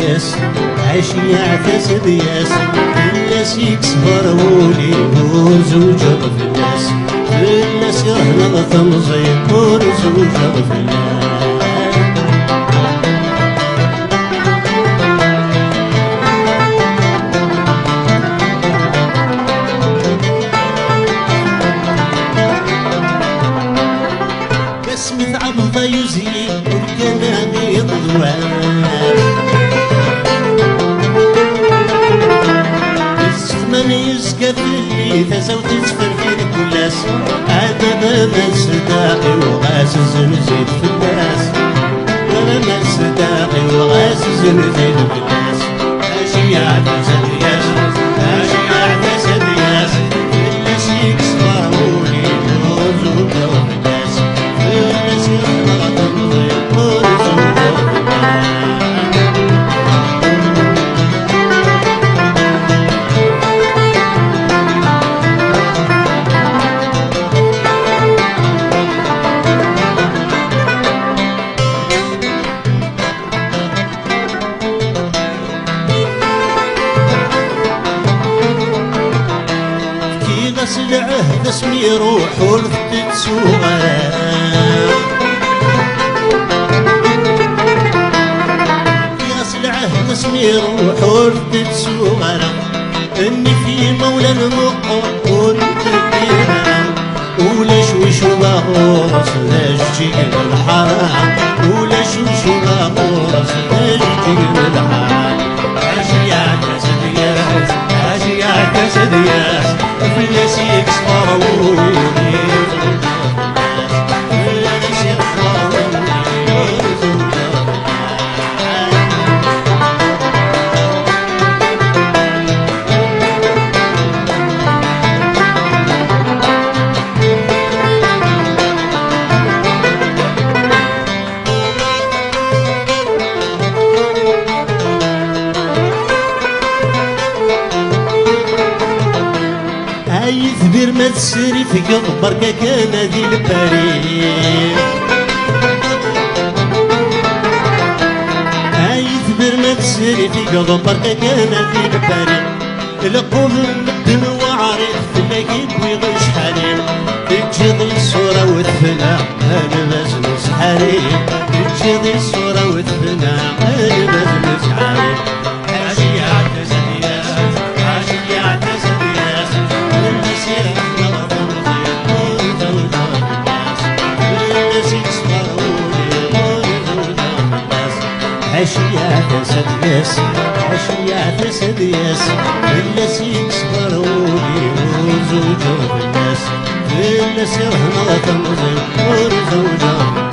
ياس عشية تسد ياس الناس يكسبر ولي وزوجة في الناس الناس يرهن غثمزي وزوجة في الناس اسمه عبد يزيد والكلام يضوان الزمن يسقف اللي تزوت تفرفير كلاس عاد ما صداقي وغاسز نزيد في الناس ما صداقي وغاسز نزيد في الناس اشياء تسد ياس اشياء تسد ياس الناس يكسروني وزوجة في الناس الناس يغلطوني وزوجة في الناس سلعه اسمي روح ولفت سوغا يا سلعه اسمي روح ولفت سوغا اني في مولى المقر كنت كبيرا ولا شوش وغاغورس نجي الحرام ولا شوش وغاغورس نجي الحرام اشياء تسديات اشياء تسديات الناس يكسروني يثبر ما تسري في قبرك كان ذي البريد يثبر ما تسري في قبرك كان ذي البريد القوم مدن وعريض تلاقي بيض شحالين تجدي الصورة وتفنى انا مجلس حريم تجدي الصورة وتفنى انا مجلس حريم اشياء تزديات اشياء تزديات اشياء تسد ياس اشياء تسد ياس الناس يكسروني وزوجة في الناس الناس يرهن غثم وزوجة